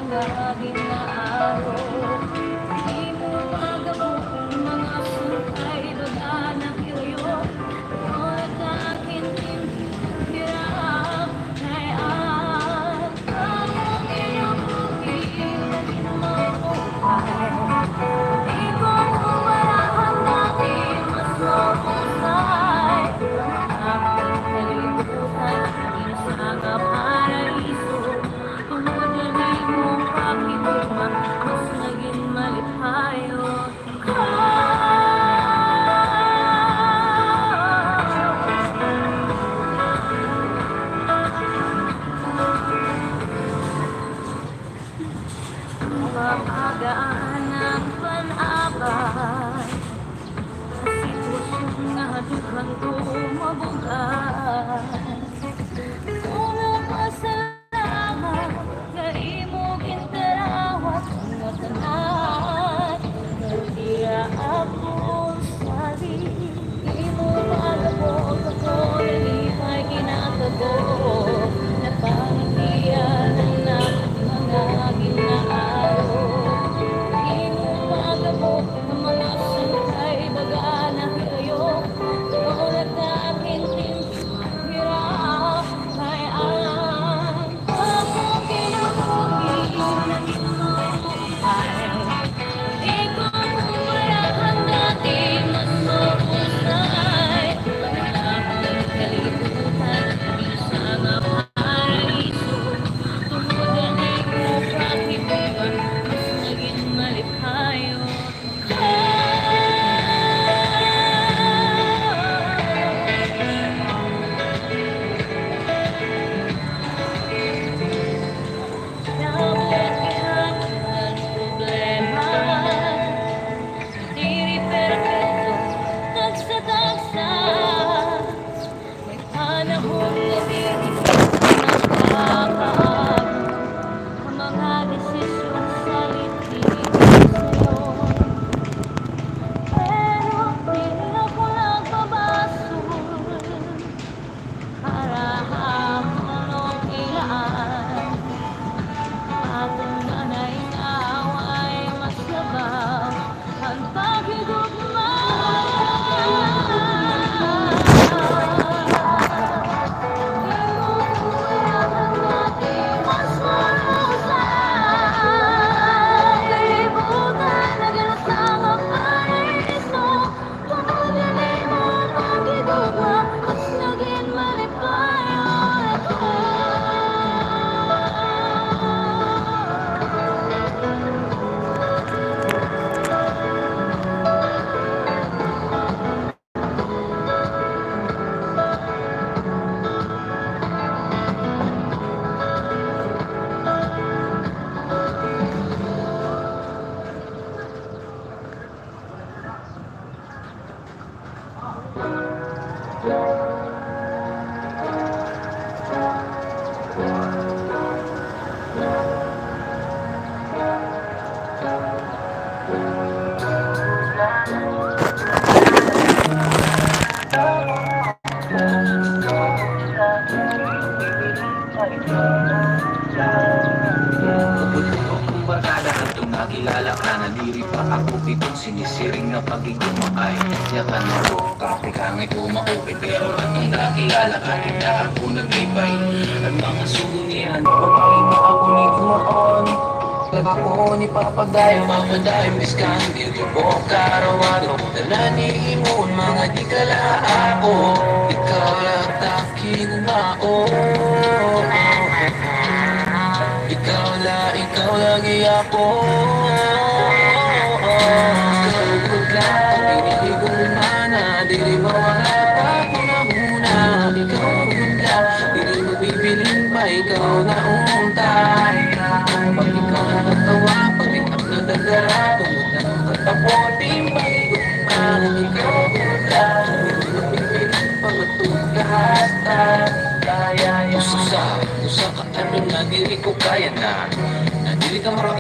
laging naaro. Di mo magabot ang mga sukay, baga na kiyo. Ngunit akin hirap ay at ang inubuhin na ginamuhay. Di ko umarahan dati mas mahusay. Ang aking kalibutan, inasanga paraiso. Tumudali mong pakibugma, mas naging malipayo. Mapagaan ang panabay sa sitwasyon na dukhang tumabugan. Unang pasalamat na imong gintarawat mga tanan. Nalira ako sa imo pagabot ako, nalipay kinatabo na pangiyan na mga ginaaro. Imo pagabot ng mga sukay, baga na kayo. Ngunit aking hirap ay ang akong kinabuhi na ginamuhay. Ikaw umarahan dati mas mahusay. Ang aking kalibutan, isang paraiso. Tumudali ko pakibugan, mas naging malipayo. Nabukihan ang problema, di perpekto, tagsa-tagsa. May panahon na di nagkakaab ang mga desisyon sa litig ngayon. Pero di ako nagbabasul para hamonong ilaan. Patungan ay away mas labaw ang pagigugma. Mas mahusay. Kalibutan na ganasang ang paraiso. Tumudali mo pagigugma, mas naging malipayo ako. Kung barkada ka itong nakilala ka na diri pa ako itong sinisiring na pagiging makay. Yakan ako, kape ka nga'y tumaupit. Pero atong nakilala ka, hindi ako nag-ibay. Ang mga sunihan, pagkain mo ako ni kumaon. Ako ni papadayo, mapadayo, miskan, dito po karawado. Talani imon, mga di kala ako. Ikaw lang takin mao. Ikaw lagi ako. Kalugod lang, piniligol mana. Dili ba wala pa ako na muna. Ikaw gunda, dili mo bibilin pa. Ikaw na untay. Pag ikaw nakatawa, pag ikaw nadagara, tumutan ang katapon, di magigugma. Ikaw gunda, dili mo bibilin pa. Matugahasta. Usa ka ano na dili ko kaya na. Na dili ka marami